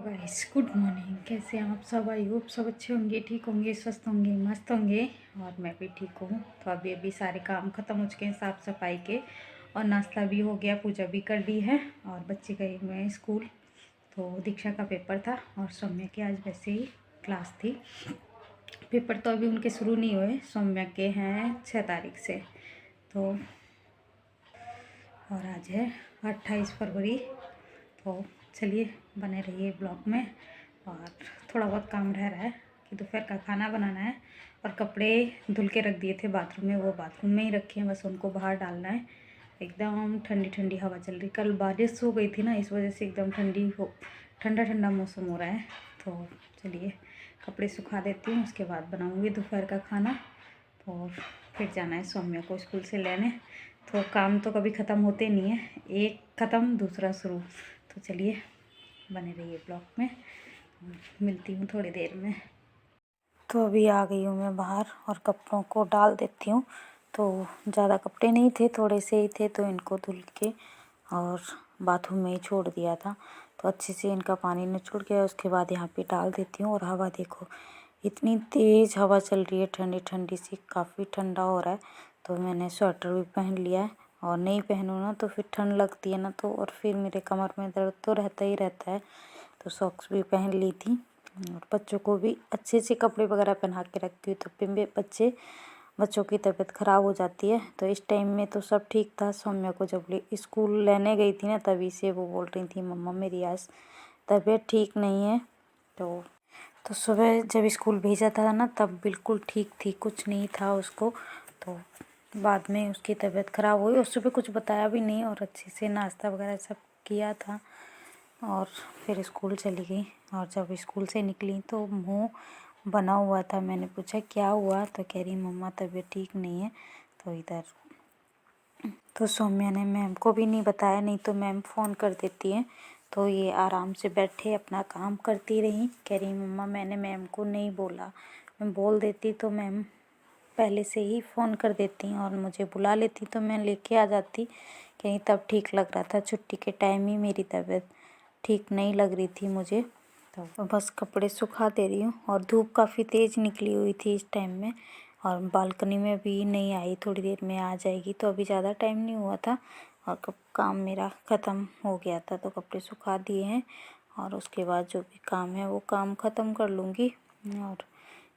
Guys good morning. कैसे हैं आप सब? आई होप सब अच्छे होंगे, ठीक होंगे, स्वस्थ होंगे, मस्त होंगे। और मैं भी ठीक हूँ। तो अभी सारे काम ख़त्म हो चुके हैं साफ़ सफाई के, और नाश्ता भी हो गया, पूजा भी कर ली है, और बच्चे गए हुए हैं स्कूल। तो दीक्षा का पेपर था और सौम्या की आज वैसे ही क्लास थी। पेपर तो अभी उनके शुरू नहीं हुए, सौम्या के हैं 6 तारीख से। तो और आज है 28 फरवरी। तो चलिए बने रहिए ब्लॉग में। और थोड़ा बहुत काम रह रहा है कि दोपहर का खाना बनाना है, और कपड़े धुल के रख दिए थे बाथरूम में, वो बाथरूम में ही रखे हैं, बस उनको बाहर डालना है। एकदम ठंडी ठंडी हवा चल रही, कल बारिश हो गई थी ना, इस वजह से एकदम ठंडा ठंडा मौसम हो रहा है। तो चलिए कपड़े सुखा देती हूँ, उसके बाद बनाऊँगी दोपहर का खाना। और फिर जाना है सौम्या को स्कूल से लेने। तो काम तो कभी ख़त्म होते नहीं है, एक ख़त्म दूसरा शुरू। तो चलिए बने रहिए ब्लॉग में, मिलती हूँ थोड़ी देर में। तो अभी आ गई हूँ मैं बाहर, और कपड़ों को डाल देती हूँ। तो ज़्यादा कपड़े नहीं थे, थोड़े से ही थे, तो इनको धुल के और बाथरूम में ही छोड़ दिया था। तो अच्छे से इनका पानी निचुड़ गया, उसके बाद यहाँ पे डाल देती हूँ। और हवा देखो, इतनी तेज़ हवा चल रही है, ठंडी ठंडी सी, काफ़ी ठंडा हो रहा है। तो मैंने स्वेटर भी पहन लिया है, और नहीं पहनूँ ना तो फिर ठंड लगती है ना, तो और फिर मेरे कमर में दर्द तो रहता ही रहता है। तो सॉक्स भी पहन ली थी, और बच्चों को भी अच्छे से कपड़े वगैरह पहना के रखती हूँ, तब भी बच्चों की तबीयत ख़राब हो जाती है। तो इस टाइम में तो सब ठीक था। सौम्या को जब स्कूल लेने गई थी ना, तभी से वो बोल रही थी मम्मा मेरी आज तबीयत ठीक नहीं है। तो सुबह जब स्कूल भेजा था ना, तब बिल्कुल ठीक थी, कुछ नहीं था उसको। तो बाद में उसकी तबीयत ख़राब हुई, और सुबह कुछ बताया भी नहीं, और अच्छे से नाश्ता वगैरह सब किया था, और फिर स्कूल चली गई। और जब स्कूल से निकली तो मुंह बना हुआ था। मैंने पूछा क्या हुआ, तो कह रही मम्मा तबीयत ठीक नहीं है। तो इधर तो सौम्या ने मैम को भी नहीं बताया, नहीं तो मैम फ़ोन कर देती है। तो ये आराम से बैठे अपना काम करती रही। कह रही मम्मा मैंने मैम को नहीं बोला, मैं बोल देती तो मैम पहले से ही फ़ोन कर देती और मुझे बुला लेती, तो मैं लेके आ जाती। कहीं तब ठीक लग रहा था, छुट्टी के टाइम ही मेरी तबीयत ठीक नहीं लग रही थी मुझे। तो बस कपड़े सुखा दे रही हूँ, और धूप काफ़ी तेज़ निकली हुई थी इस टाइम में, और बालकनी में भी नहीं आई, थोड़ी देर में आ जाएगी। तो अभी ज़्यादा टाइम नहीं हुआ था, और काम मेरा ख़त्म हो गया था। तो कपड़े सुखा दिए हैं, और उसके बाद जो भी काम है वो काम ख़त्म कर लूँगी। और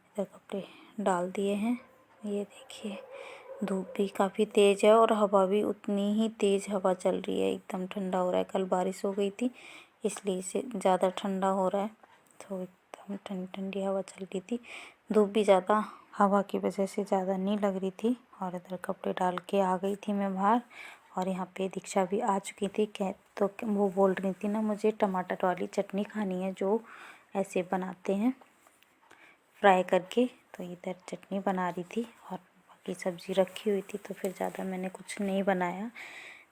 इधर कपड़े डाल दिए हैं। ये देखिए धूप भी काफ़ी तेज़ है, और हवा भी उतनी ही तेज़ हवा चल रही है, एकदम ठंडा हो रहा है। कल बारिश हो गई थी, इसलिए इसे ज़्यादा ठंडा हो रहा है। तो एकदम ठंडी ठंडी हवा चल रही थी, धूप भी ज़्यादा हवा की वजह से ज़्यादा नहीं लग रही थी। और इधर कपड़े डाल के आ गई थी मैं बाहर, और यहाँ पे दीक्षा भी आ चुकी थी। तो वो बोल रही थी ना मुझे टमाटर वाली चटनी खानी है, जो ऐसे बनाते हैं फ्राई करके। तो इधर चटनी बना रही थी, और बाकी सब्ज़ी रखी हुई थी, तो फिर ज़्यादा मैंने कुछ नहीं बनाया।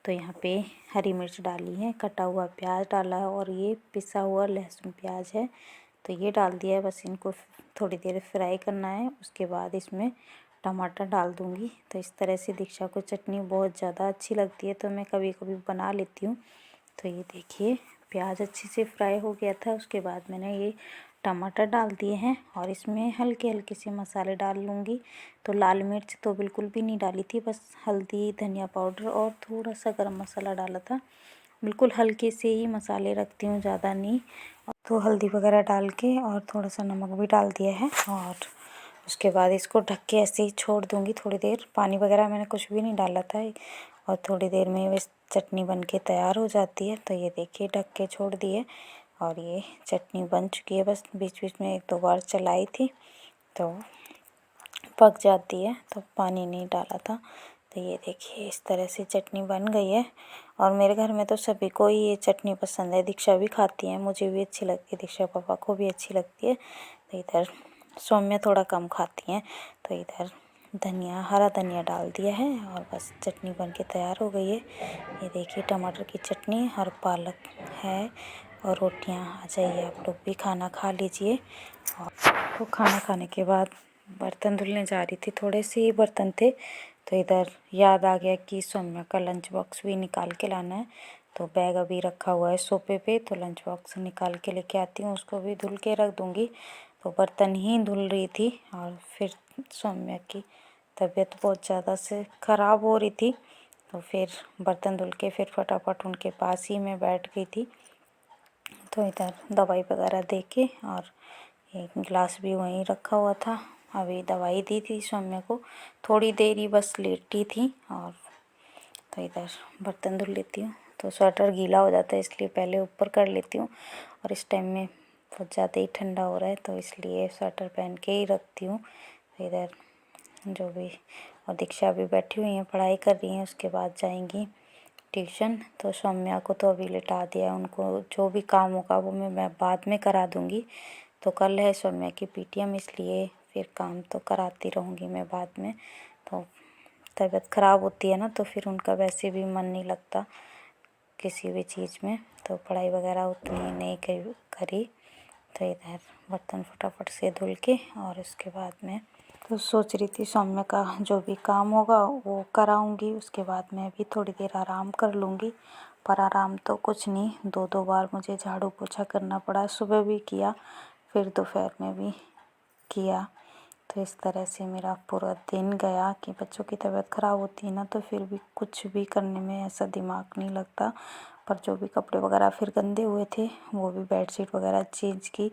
तो यहाँ पे हरी मिर्च डाली है, कटा हुआ प्याज डाला है, और ये पिसा हुआ लहसुन प्याज है, तो ये डाल दिया है। बस इनको थोड़ी देर फ्राई करना है, उसके बाद इसमें टमाटर डाल दूँगी। तो इस तरह से दीक्षा को चटनी बहुत ज़्यादा अच्छी लगती है, तो मैं कभी कभी बना लेती हूँ। तो ये देखिए प्याज अच्छे से फ्राई हो गया था, उसके बाद मैंने ये टमाटर डाल दिए हैं, और इसमें हल्के हल्के से मसाले डाल लूँगी। तो लाल मिर्च तो बिल्कुल भी नहीं डाली थी, बस हल्दी, धनिया पाउडर और थोड़ा सा गरम मसाला डाला था। बिल्कुल हल्के से ही मसाले रखती हूँ, ज़्यादा नहीं। तो हल्दी वगैरह डाल के और थोड़ा सा नमक भी डाल दिया है, और उसके बाद इसको ढक के ऐसे ही छोड़ दूँगी थोड़ी देर। पानी वगैरह मैंने कुछ भी नहीं डाला था, और थोड़ी देर में बस चटनी बन के तैयार हो जाती है। तो ये देखिए ढक के छोड़ दिए, और ये चटनी बन चुकी है। बस बीच बीच में 1-2 बार चलाई थी तो पक जाती है, तो पानी नहीं डाला था। तो ये देखिए इस तरह से चटनी बन गई है, और मेरे घर में तो सभी को ही ये चटनी पसंद है। दीक्षा भी खाती है, मुझे भी अच्छी लगती है, दीक्षा पापा को भी अच्छी लगती है। तो इधर सौम्या थोड़ा कम खाती हैं। तो इधर हरा धनिया डाल दिया है, और बस चटनी बन के तैयार हो गई है। ये देखिए टमाटर की चटनी और पालक है, और रोटियां। आ जाइए आप लोग भी खाना खा लीजिए। और तो खाना खाने के बाद बर्तन धुलने जा रही थी, थोड़े से ही बर्तन थे। तो इधर याद आ गया कि सौम्या का लंच बॉक्स भी निकाल के लाना है। तो बैग अभी रखा हुआ है सोफे पे, तो लंच बॉक्स निकाल के लेके आती हूँ, उसको भी धुल के रख दूँगी। तो बर्तन ही धुल रही थी और फिर सौम्या की तबीयत बहुत ज़्यादा से ख़राब हो रही थी, तो फिर बर्तन धुल के फिर फटाफट उनके पास ही मैं बैठ गई थी। तो इधर दवाई वगैरह दे के और एक गिलास भी वहीं रखा हुआ था। अभी दवाई दी थी सौम्या को, थोड़ी देर ही बस लेटी थी। और तो इधर बर्तन धुल लेती हूँ, तो स्वेटर गीला हो जाता है इसलिए पहले ऊपर कर लेती हूँ। और इस टाइम में बहुत ज़्यादा ही ठंडा हो रहा है, तो इसलिए स्वेटर पहन के ही रखती हूँ। तो इधर जो भी, और दीक्षा भी बैठी हुई हैं, पढ़ाई कर रही हैं, उसके बाद जाएंगी ट्यूशन। तो सौम्या को तो अभी लिटा दिया है, उनको जो भी काम होगा वो मैं बाद में करा दूँगी। तो कल है सौम्या की पीटीएम, इसलिए फिर काम तो कराती रहूँगी मैं बाद में। तो तबीयत ख़राब होती है ना, तो फिर उनका वैसे भी मन नहीं लगता किसी भी चीज़ में, तो पढ़ाई वगैरह उतनी नहीं करी। तो इधर बर्तन फटाफट से धुल के और उसके बाद में तो सोच रही थी सौम्या का जो भी काम होगा वो कराऊंगी, उसके बाद मैं भी थोड़ी देर आराम कर लूँगी। पर आराम तो कुछ नहीं, दो बार मुझे झाड़ू पोछा करना पड़ा, सुबह भी किया फिर दोपहर में भी किया। तो इस तरह से मेरा पूरा दिन गया कि बच्चों की तबीयत ख़राब होती है ना, तो फिर भी कुछ भी करने में ऐसा दिमाग नहीं लगता। पर जो भी कपड़े वगैरह फिर गंदे हुए थे वो भी बेडशीट वगैरह चेंज की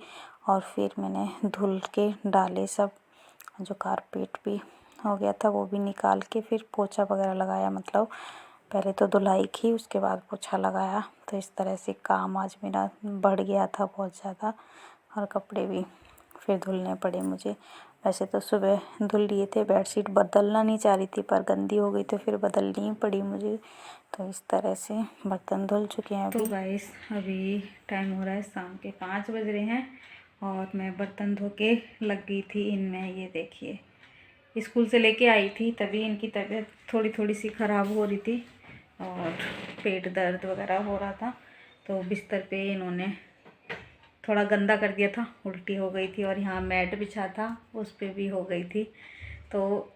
और फिर मैंने धुल के डाले सब। जो कारपेट भी हो गया था वो भी निकाल के फिर पोछा वगैरह लगाया, मतलब पहले तो धुलाई की उसके बाद पोछा लगाया। तो इस तरह से काम आज मेरा बढ़ गया था बहुत ज़्यादा, और कपड़े भी फिर धुलने पड़े मुझे। वैसे तो सुबह धुल लिए थे, बेडशीट बदलना नहीं चाह रही थी पर गंदी हो गई तो फिर बदलनी ही पड़ी मुझे। तो इस तरह से बर्तन धुल चुके हैं अभी। तो गाइस अभी टाइम हो रहा है शाम के 5 बज रहे हैं और मैं बर्तन धो के लग गई थी इनमें। ये देखिए, स्कूल से लेके आई थी तभी इनकी तबीयत थोड़ी सी ख़राब हो रही थी और पेट दर्द वगैरह हो रहा था। तो बिस्तर पे इन्होंने थोड़ा गंदा कर दिया था, उल्टी हो गई थी, और यहाँ मैट बिछा था उस पर भी हो गई थी। तो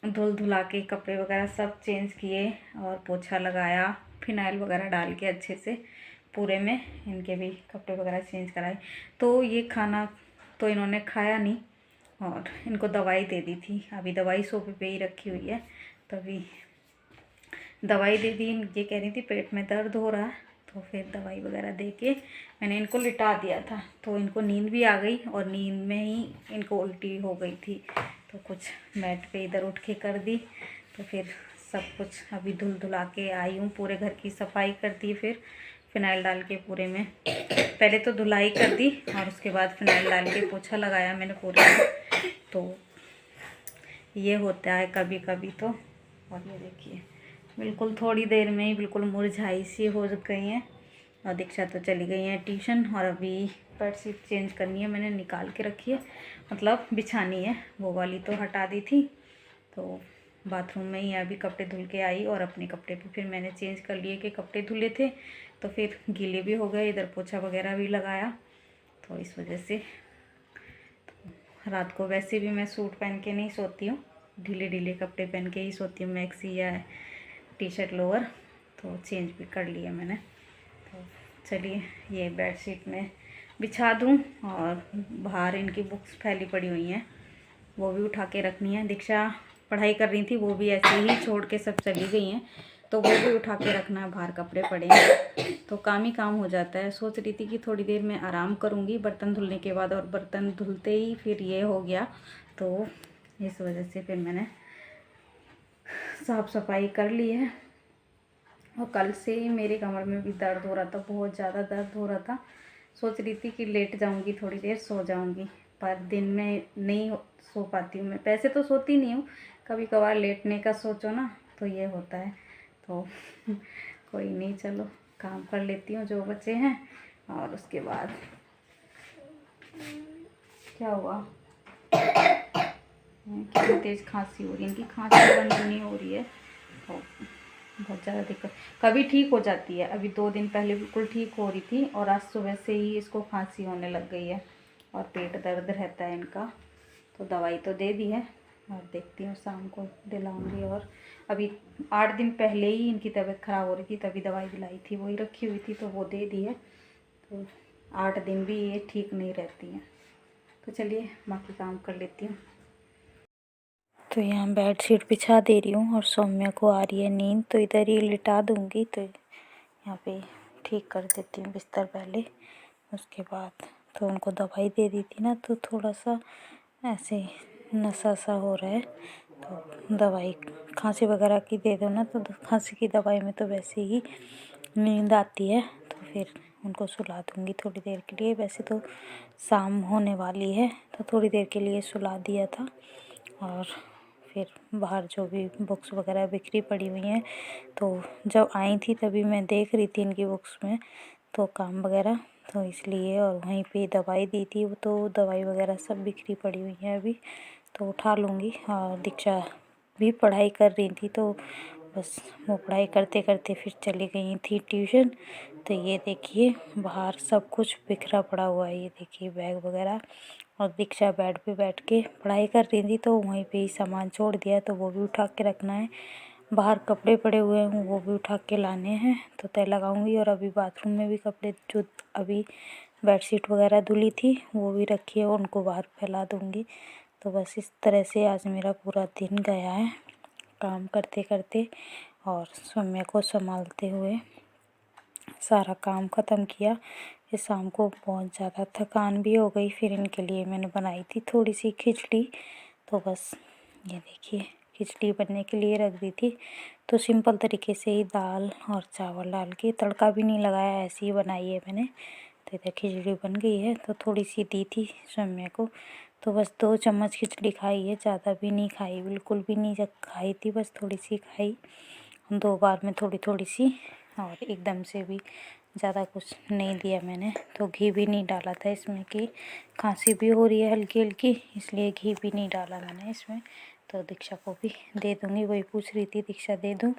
धुल धुला के कपड़े वगैरह सब चेंज किए और पोछा लगाया, फिनाइल वगैरह डाल के अच्छे से पूरे में इनके भी कपड़े वगैरह चेंज कराए। तो ये खाना तो इन्होंने खाया नहीं और इनको दवाई दे दी थी, अभी दवाई सोफे पे ही रखी हुई है। तभी दवाई दे दी, ये कह रही थी पेट में दर्द हो रहा है, तो फिर दवाई वगैरह दे के मैंने इनको लिटा दिया था। तो इनको नींद भी आ गई और नींद में ही इनको उल्टी हो गई थी। तो कुछ मैट पे इधर उठ के कर दी, तो फिर सब कुछ अभी धुल धुला के आई हूँ, पूरे घर की सफाई कर दी, फिर फिनाइल डाल के पूरे में पहले तो धुलाई कर दी और उसके बाद फिनाइल डाल के पोछा लगाया मैंने पूरे में। तो ये होता है कभी कभी तो। और ये देखिए बिल्कुल थोड़ी देर में ही बिल्कुल मुरझाई सी हो गई हैं। और दीक्षा तो चली गई हैं ट्यूशन, और अभी बेडशीट चेंज करनी है, मैंने निकाल के रखी है, मतलब बिछानी है, वो वाली तो हटा दी थी। तो बाथरूम में ही अभी कपड़े धुल के आई और अपने कपड़े भी फिर मैंने चेंज कर लिए कि कपड़े धुले थे तो फिर गीले भी हो गए, इधर पोछा वगैरह भी लगाया। तो इस वजह से तो रात को वैसे भी मैं सूट पहन के नहीं सोती हूँ, ढीले ढीले कपड़े पहन के ही सोती हूँ, मैक्सी या टी शर्ट लोअर। तो चेंज भी कर लिया मैंने। तो चलिए ये बेडशीट में बिछा दूँ, और बाहर इनकी बुक्स फैली पड़ी हुई हैं वो भी उठा के रखनी है। दीक्षा पढ़ाई कर रही थी, वो भी ऐसे ही छोड़ के सब चली गई हैं, तो वो भी उठा के रखना है, बाहर कपड़े पड़े हैं, तो काम ही काम हो जाता है। सोच रही थी कि थोड़ी देर में आराम करूँगी बर्तन धुलने के बाद, और बर्तन धुलते ही फिर ये हो गया, तो इस वजह से फिर मैंने साफ़ सफाई कर ली है। और कल से मेरे कमर में भी दर्द हो रहा था, बहुत ज़्यादा दर्द हो रहा था। सोच रही थी कि लेट जाऊंगी, थोड़ी देर सो जाऊंगी, पर दिन में नहीं सो पाती हूँ मैं, पैसे तो सोती नहीं हूँ, कभी कभार लेटने का सोचो ना तो ये होता है। तो कोई नहीं, चलो काम कर लेती हूँ जो बचे हैं। और उसके बाद क्या हुआ, कितनी तेज़ खांसी हो रही है, इनकी खांसी बंद नहीं हो रही है, तो बहुत ज़्यादा दिक्कत। कभी ठीक हो जाती है, अभी 2 दिन पहले बिल्कुल ठीक हो रही थी और आज सुबह से ही इसको खांसी होने लग गई है और पेट दर्द रहता है इनका। तो दवाई तो दे दी है, और देखती हूँ शाम को दिलाऊंगी। और अभी 8 दिन पहले ही इनकी तबीयत ख़राब हो रही थी, तभी दवाई दिलाई थी, वही रखी हुई थी तो वो दे दी है। तो 8 दिन भी ये ठीक नहीं रहती हैं। तो चलिए बाकी काम कर लेती हूँ। तो यहाँ बेड शीट बिछा दे रही हूँ और सौम्या को आ रही है नींद, तो इधर ही लिटा दूँगी। तो यहाँ पे ठीक कर देती हूँ बिस्तर पहले, उसके बाद तो उनको दवाई दे दी थी ना, तो थोड़ा सा ऐसे नशा सा हो रहा है। तो दवाई खांसी वगैरह की दे दो ना, तो खांसी की दवाई में तो वैसे ही नींद आती है। तो फिर उनको सुला दूँगी थोड़ी देर के लिए। वैसे तो शाम होने वाली है, तो थोड़ी देर के लिए सुला दिया था। और फिर बाहर जो भी बुक्स वगैरह बिखरी पड़ी हुई हैं, तो जब आई थी तभी मैं देख रही थी इनकी बुक्स में तो काम वगैरह, तो इसलिए। और वहीं पे दवाई दी थी, तो दवाई वगैरह सब बिखरी पड़ी हुई है अभी, तो उठा लूँगी। और दीक्षा भी पढ़ाई कर रही थी, तो बस वो पढ़ाई करते करते फिर चली गई थी ट्यूशन। तो ये देखिए बाहर सब कुछ बिखरा पड़ा हुआ है, ये देखिए बैग वगैरह। और दीक्षा बेड पे बैठ के पढ़ाई कर रही थी, तो वहीं पे ही सामान छोड़ दिया, तो वो भी उठा के रखना है। बाहर कपड़े पड़े हुए हैं, वो भी उठा के लाने हैं, तो तय लगाऊंगी। और अभी बाथरूम में भी कपड़े जो अभी बेडशीट वगैरह धुली थी वो भी रखी है, उनको बाहर फैला दूंगी। तो बस इस तरह से आज मेरा पूरा दिन गया है काम करते करते और सौम्या को संभालते हुए। सारा काम ख़त्म किया। फिर शाम को बहुत ज़्यादा थकान भी हो गई। फिर इनके लिए मैंने बनाई थी थोड़ी सी खिचड़ी। तो बस ये देखिए खिचड़ी बनने के लिए रख दी थी। तो सिंपल तरीके से ही दाल और चावल डाल के, तड़का भी नहीं लगाया, ऐसे ही बनाई है मैंने। तो इधर खिचड़ी बन गई है। तो थोड़ी सी दी थी सौम्या को, तो बस 2 चम्मच खिचड़ी खाई है, ज़्यादा भी नहीं खाई, बिल्कुल भी नहीं जब खाई थी, बस थोड़ी सी खाई 2 बार में थोड़ी थोड़ी सी। और एकदम से भी ज़्यादा कुछ नहीं दिया मैंने। तो घी भी नहीं डाला था इसमें कि खांसी भी हो रही है हल्की हल्की, इसलिए घी भी नहीं डाला मैंने इसमें। तो दीक्षा को भी दे दूँगी, वही पूछ रही थी दीक्षा दे दूँ,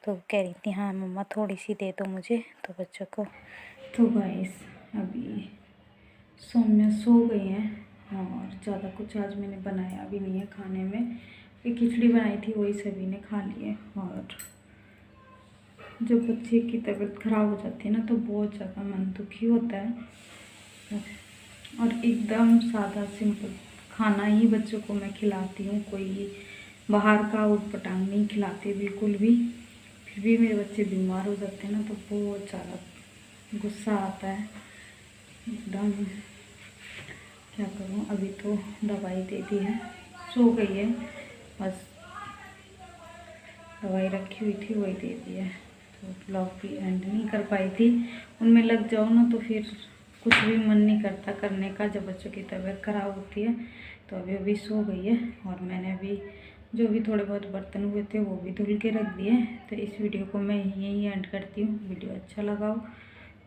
तो कह रही थी हाँ मम्मा थोड़ी सी दे दो मुझे, तो बच्चों को। तो गाइस अभी सौम्या सो गई हैं और ज़्यादा कुछ आज मैंने बनाया भी नहीं है खाने में। ये खिचड़ी बनाई थी वही सभी ने खा ली है। और जब बच्चे की तबीयत ख़राब हो जाती है ना, तो बहुत ज़्यादा मन दुखी होता है। और एकदम सादा सिंपल खाना ही बच्चों को मैं खिलाती हूँ, कोई बाहर का उटपटांग नहीं खिलाती बिल्कुल भी। फिर भी मेरे बच्चे बीमार हो जाते हैं ना, तो बहुत ज़्यादा गुस्सा आता है एकदम। क्या करूँ, अभी तो दवाई दे दी है, सो गई है, बस दवाई रखी हुई थी वही दे दी है। तो ब्लॉग भी एंड नहीं कर पाई थी, उनमें लग जाओ ना तो फिर कुछ भी मन नहीं करता करने का जब बच्चों की तबीयत ख़राब होती है। तो अभी सो गई है। और मैंने अभी जो भी थोड़े बहुत बर्तन हुए थे वो भी धुल के रख दिए। तो इस वीडियो को मैं यहीं एंड करती हूँ। वीडियो अच्छा लगा हो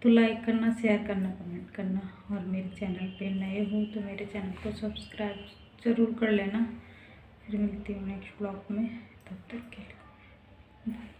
तो लाइक करना, शेयर करना, कमेंट करना। और मेरे चैनल पे नए हो तो मेरे चैनल को सब्सक्राइब ज़रूर कर लेना। फिर मिलती हूँ नेक्स्ट ब्लॉग में, तब तक के लिए।